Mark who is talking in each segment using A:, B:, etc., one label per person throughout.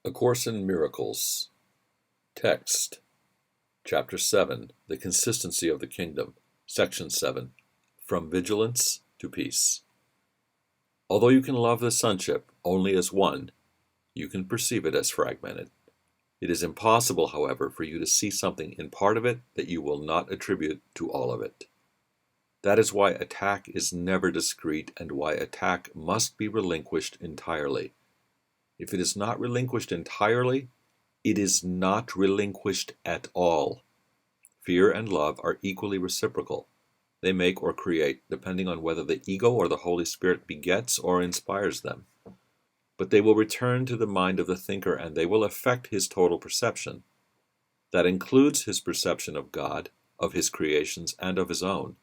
A: A Course in Miracles. Text. Chapter 7. The Consistency of the Kingdom. Section 7. From Vigilance to Peace. Although you can love the sonship only as one, you can perceive it as fragmented. It is impossible, however, for you to see something in part of it that you will not attribute to all of it. That is why attack is never discrete and why attack must be relinquished entirely. If it is not relinquished entirely, it is not relinquished at all. Fear and love are equally reciprocal. They make or create, depending on whether the ego or the Holy Spirit begets or inspires them. But they will return to the mind of the thinker and they will affect his total perception. That includes his perception of God, of his creations, and of his own.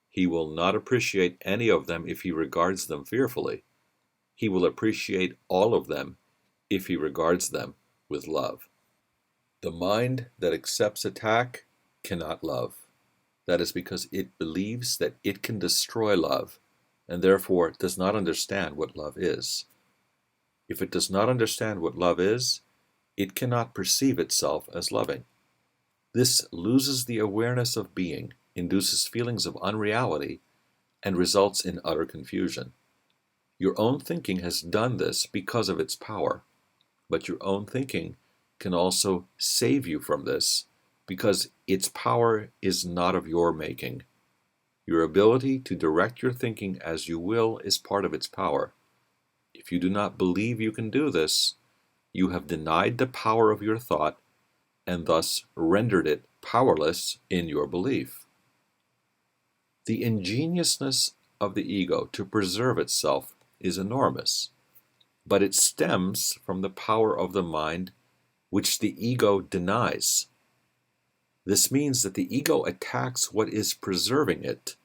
A: He will not appreciate any of them if he regards them fearfully. He will appreciate all of them if he regards them with love. The mind that accepts attack cannot love. That is because it believes that it can destroy love, and therefore does not understand what love is. If it does not understand what love is, it cannot perceive itself as loving. This loses the awareness of being, induces feelings of unreality, and results in utter confusion. Your own thinking has done this because of its power, but your own thinking can also save you from this because its power is not of your making. Your ability to direct your thinking as you will is part of its power. If you do not believe you can do this, you have denied the power of your thought and thus rendered it powerless in your belief. The ingeniousness of the ego to preserve itself is enormous, but it stems from the power of the mind which the ego denies. This means that the ego attacks what is preserving it,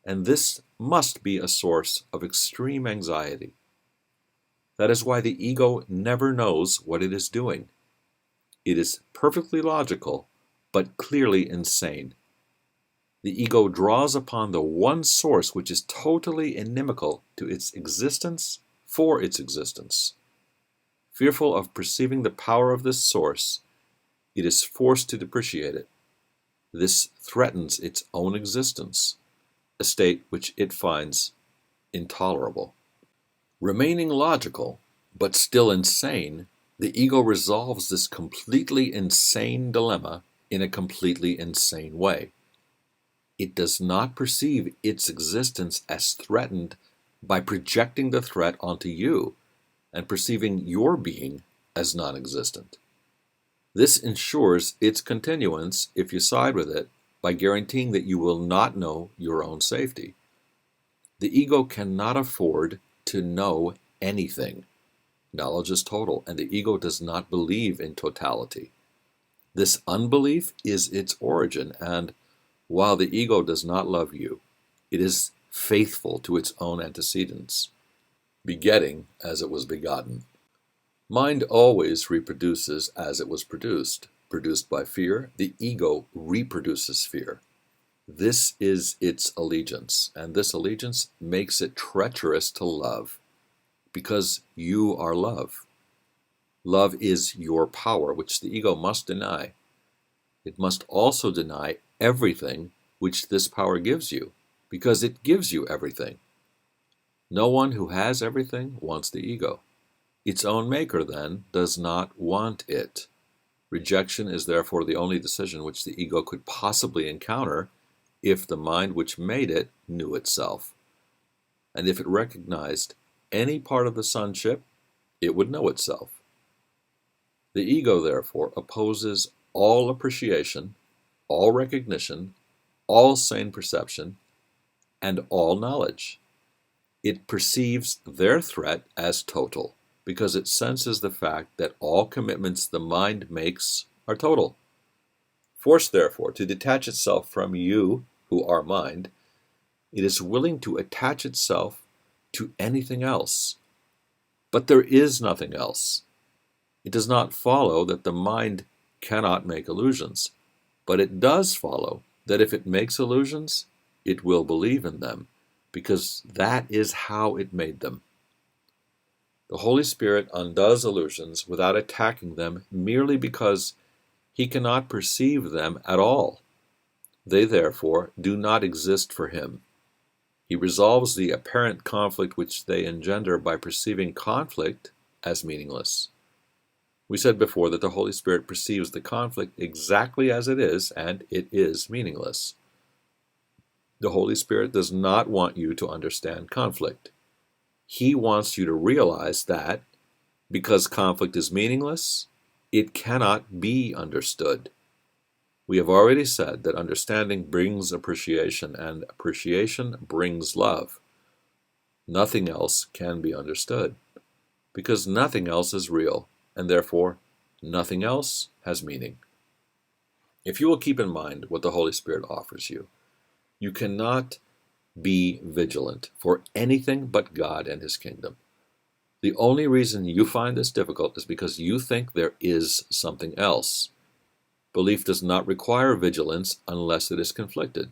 A: and this must be a source of extreme anxiety. That is why the ego never knows what it is doing. It is perfectly logical, but clearly insane. The ego draws upon the one source which is totally inimical to its existence for its existence. Fearful of perceiving the power of this source, it is forced to depreciate it. This threatens its own existence, a state which it finds intolerable. Remaining logical, but still insane, the ego resolves this completely insane dilemma in a completely insane way. It does not perceive its existence as threatened by projecting the threat onto you and perceiving your being as non-existent. This ensures its continuance if you side with it by guaranteeing that you will not know your own safety. The ego cannot afford to know anything. Knowledge is total, and the ego does not believe in totality. This unbelief is its origin, and while the ego does not love you, it is faithful to its own antecedents, begetting as it was begotten. Mind always reproduces as it was produced. Produced by fear, the ego reproduces fear. This is its allegiance, and this allegiance makes it treacherous to love, because you are love. Love is your power, which the ego must deny. It must also deny everything which this power gives you, because it gives you everything. No one who has everything wants the ego. Its own maker, then, does not want it. Rejection is therefore the only decision which the ego could possibly encounter if the mind which made it knew itself. And if it recognized any part of the sonship, it would know itself. The ego, therefore, opposes all appreciation, all recognition, all sane perception, and all knowledge. It perceives their threat as total, because it senses the fact that all commitments the mind makes are total. Forced, therefore, to detach itself from you, who are mind, it is willing to attach itself to anything else. But there is nothing else. It does not follow that the mind cannot make illusions, but it does follow that if it makes illusions, it will believe in them, because that is how it made them. The Holy Spirit undoes illusions without attacking them merely because he cannot perceive them at all. They therefore do not exist for him. He resolves the apparent conflict which they engender by perceiving conflict as meaningless. We said before that the Holy Spirit perceives the conflict exactly as it is, and it is meaningless. The Holy Spirit does not want you to understand conflict. He wants you to realize that, because conflict is meaningless, it cannot be understood. We have already said that understanding brings appreciation, and appreciation brings love. Nothing else can be understood, because nothing else is real, and therefore nothing else has meaning. If you will keep in mind what the Holy Spirit offers you, you cannot be vigilant for anything but God and His kingdom. The only reason you find this difficult is because you think there is something else. Belief does not require vigilance unless it is conflicted.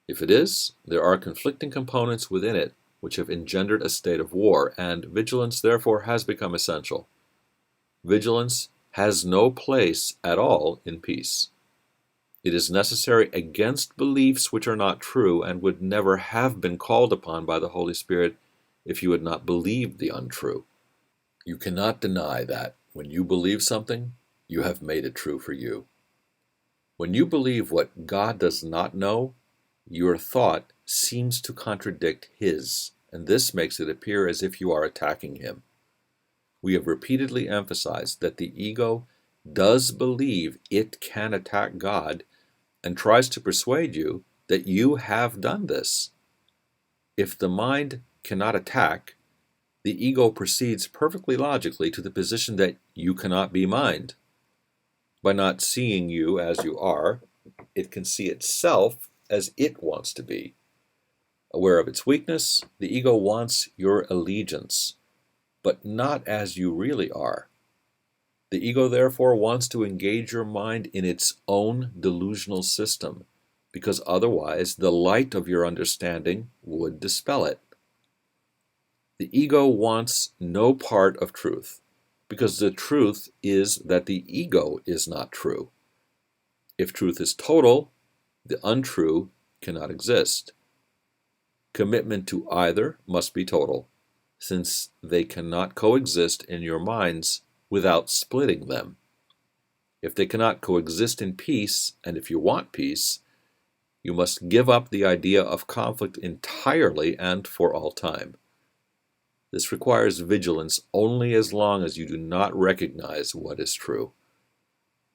A: If it is, there are conflicting components within it which have engendered a state of war, and vigilance therefore has become essential. Vigilance has no place at all in peace. It is necessary against beliefs which are not true and would never have been called upon by the Holy Spirit if you had not believed the untrue. You cannot deny that when you believe something, you have made it true for you. When you believe what God does not know, your thought seems to contradict His, and this makes it appear as if you are attacking Him. We have repeatedly emphasized that the ego does believe it can attack God and tries to persuade you that you have done this. If the mind cannot attack, the ego proceeds perfectly logically to the position that you cannot be mind. By not seeing you as you are, it can see itself as it wants to be. Aware of its weakness, the ego wants your allegiance, but not as you really are. The ego therefore wants to engage your mind in its own delusional system, because otherwise the light of your understanding would dispel it. The ego wants no part of truth, because the truth is that the ego is not true. If truth is total, the untrue cannot exist. Commitment to either must be total, since they cannot coexist in your minds without splitting them. If they cannot coexist in peace, and if you want peace, you must give up the idea of conflict entirely and for all time. This requires vigilance only as long as you do not recognize what is true.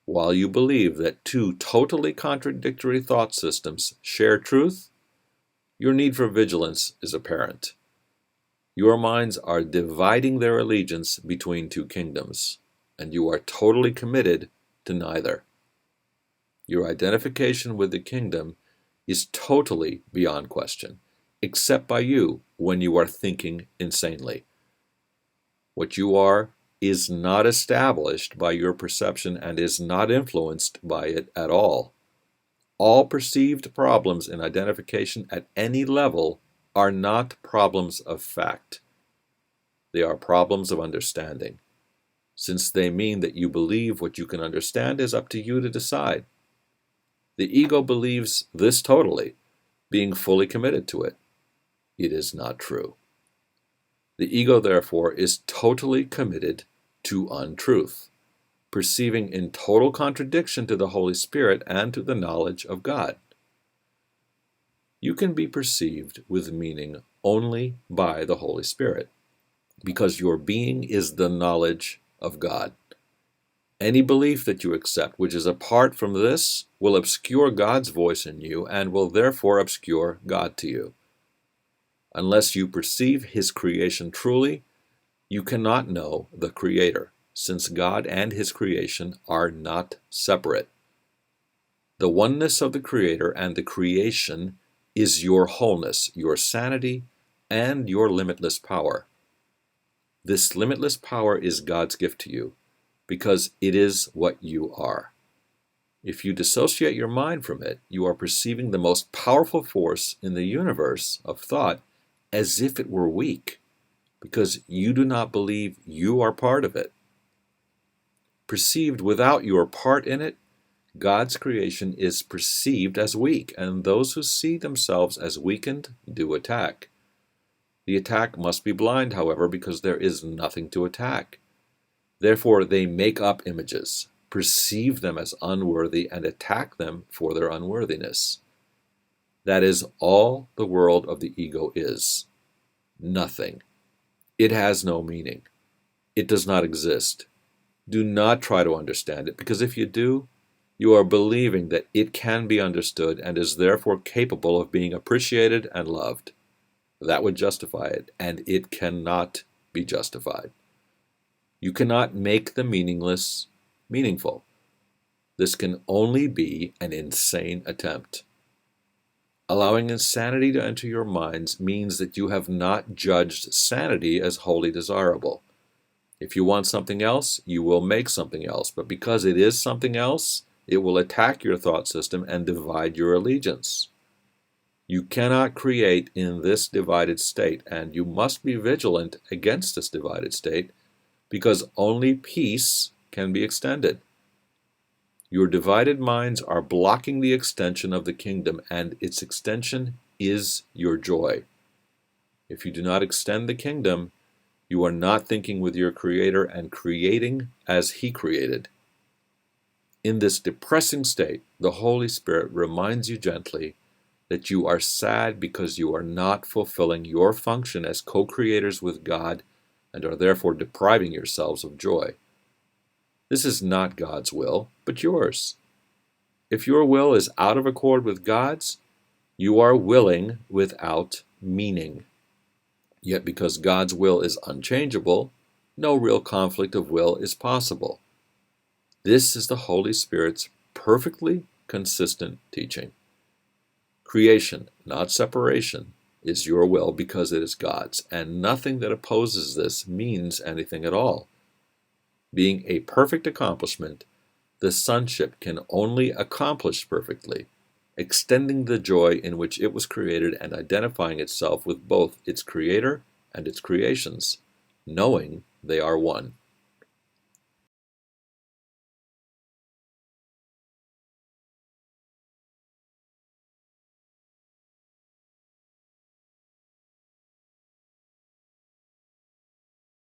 A: While you believe that two totally contradictory thought systems share truth, your need for vigilance is apparent. Your minds are dividing their allegiance between two kingdoms, and you are totally committed to neither. Your identification with the kingdom is totally beyond question, except by you when you are thinking insanely. What you are is not established by your perception and is not influenced by it at all. All perceived problems in identification at any level are not problems of fact. They are problems of understanding. Since they mean that you believe what you can understand, is up to you to decide. The ego believes this totally, being fully committed to it. It is not true. The ego, therefore, is totally committed to untruth, perceiving in total contradiction to the Holy Spirit and to the knowledge of God. You can be perceived with meaning only by the Holy Spirit, because your being is the knowledge of God. Any belief that you accept which is apart from this will obscure God's voice in you and will therefore obscure God to you. Unless you perceive His creation truly, you cannot know the Creator, since God and His creation are not separate. The oneness of the Creator and the creation is your wholeness, your sanity, and your limitless power. This limitless power is God's gift to you, because it is what you are. If you dissociate your mind from it, you are perceiving the most powerful force in the universe of thought as if it were weak. because you do not believe you are part of it. Perceived without your part in it, God's creation is perceived as weak, and those who see themselves as weakened do attack. The attack must be blind, however, because there is nothing to attack. Therefore, they make up images, perceive them as unworthy, and attack them for their unworthiness. That is all the world of the ego is. Nothing. It has no meaning. It does not exist. Do not try to understand it, because if you do, you are believing that it can be understood and is therefore capable of being appreciated and loved. That would justify it, and it cannot be justified. You cannot make the meaningless meaningful. This can only be an insane attempt. Allowing insanity to enter your minds means that you have not judged sanity as wholly desirable. If you want something else, you will make something else, but because it is something else, it will attack your thought system and divide your allegiance. You cannot create in this divided state, and you must be vigilant against this divided state, because only peace can be extended. Your divided minds are blocking the extension of the kingdom, and its extension is your joy. If you do not extend the kingdom, you are not thinking with your Creator and creating as He created. In this depressing state, the Holy Spirit reminds you gently that you are sad because you are not fulfilling your function as co-creators with God and are therefore depriving yourselves of joy. This is not God's will, but yours. If your will is out of accord with God's, you are willing without meaning. Yet because God's will is unchangeable, no real conflict of will is possible. This is the Holy Spirit's perfectly consistent teaching. Creation, not separation, is your will because it is God's, and nothing that opposes this means anything at all. Being a perfect accomplishment, the sonship can only accomplish perfectly, extending the joy in which it was created and identifying itself with both its Creator and its creations, knowing they are one.